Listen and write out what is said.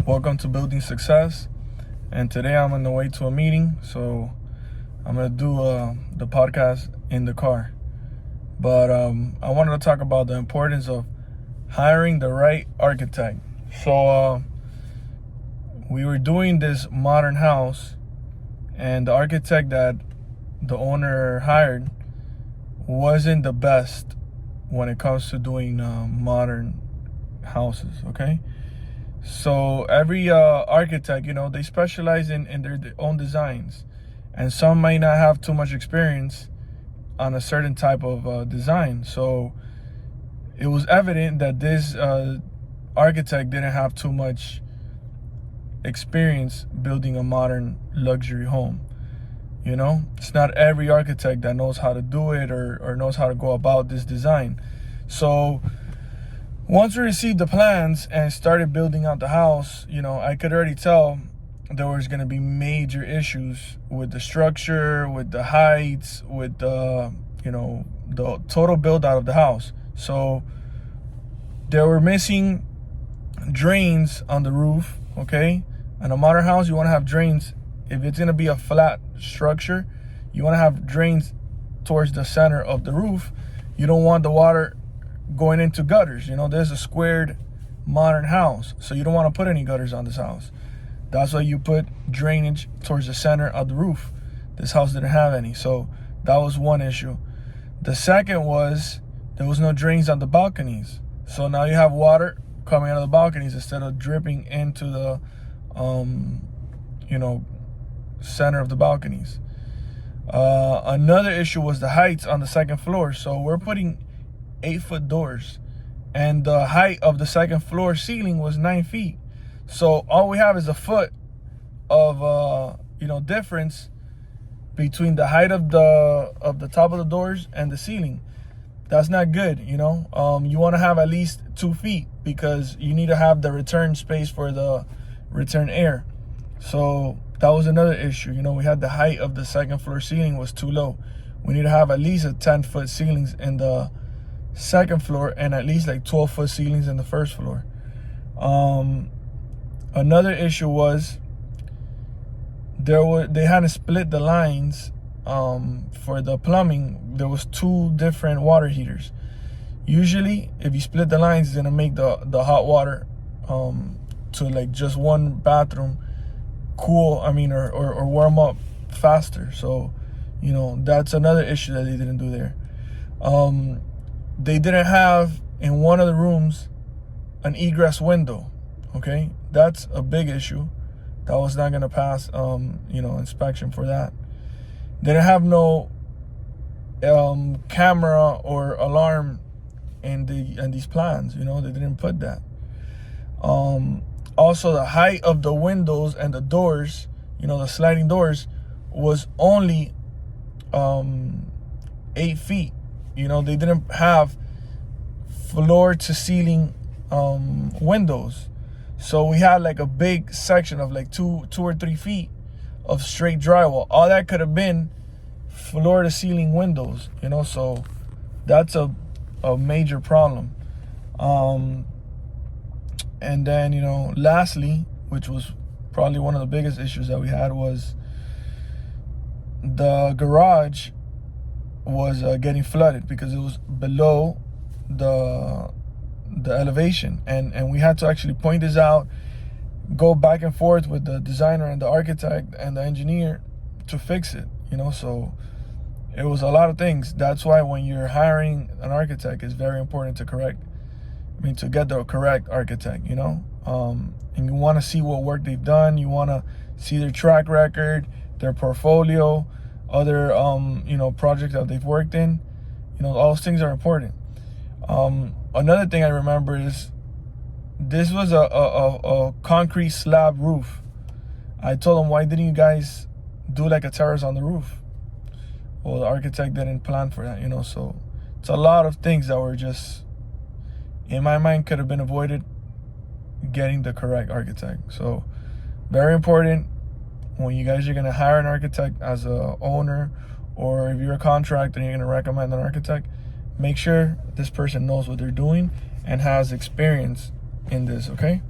Welcome to Building Success. And today I'm on the way to a meeting, so I'm gonna do the podcast in the car. But I wanted to talk about the importance of hiring the right architect. So we were doing this modern house, and the architect that the owner hired wasn't the best when it comes to doing modern houses. Okay, so every architect, they specialize in their own designs, and some might not have too much experience on a certain type of design. So it was evident that this architect didn't have too much experience building a modern luxury home. It's not every architect that knows how to do it or knows how to go about this design. So once we received the plans and started building out the house, I could already tell there was going to be major issues with the structure, with the heights, with the total build out of the house. So there were missing drains on the roof. Okay, in a modern house, you want to have drains. If it's going to be a flat structure, you want to have drains towards the center of the roof. You don't want the water going into gutters. There's a squared modern house, so you don't want to put any gutters on this house. That's why you put drainage towards the center of the roof. This house didn't have any, so that was one issue. The second was there was no drains on the balconies. So now you have water coming out of the balconies instead of dripping into the center of the balconies. Another issue was the heights on the second floor. So we're putting 8-foot doors, and the height of the second floor ceiling was 9 feet. So all we have is a foot of difference between the height of the top of the doors and the ceiling. That's not good. You want to have at least 2 feet because you need to have the return space for the return air. So that was another issue. We had the height of the second floor ceiling was too low. We need to have at least a 10-foot ceilings in the second floor and at least like 12-foot ceilings in the first floor. Another issue was they had to split the lines for the plumbing. There was 2 different water heaters. Usually, if you split the lines, it's gonna make the hot water to like just one bathroom cool. Or warm up faster. So, that's another issue that they didn't do there. They didn't have in one of the rooms an egress window. Okay, that's a big issue. That was not gonna pass inspection for that. They didn't have no camera or alarm in these plans. They didn't put that. Also, the height of the windows and the doors, the sliding doors, was only 8 feet. They didn't have floor to ceiling windows. So we had like a big section of like 2 or 3 feet of straight drywall. All that could have been floor to ceiling windows, so that's a major problem. And then, lastly, which was probably one of the biggest issues that we had, was the garage was getting flooded because it was below the elevation, and we had to actually point this out, go back and forth with the designer and the architect and the engineer to fix it. So it was a lot of things. That's why when you're hiring an architect, it's very important to get the correct architect. And you want to see what work they've done. You want to see their track record, their portfolio, other projects that they've worked in. All those things are important. Another thing I remember is this was a concrete slab roof. I told them, why didn't you guys do like a terrace on the roof? Well, the architect didn't plan for that. So it's a lot of things that were just, in my mind, could have been avoided getting the correct architect. So very important when you guys are going to hire an architect as a owner, or if you're a contractor and you're going to recommend an architect, make sure this person knows what they're doing and has experience in this, okay?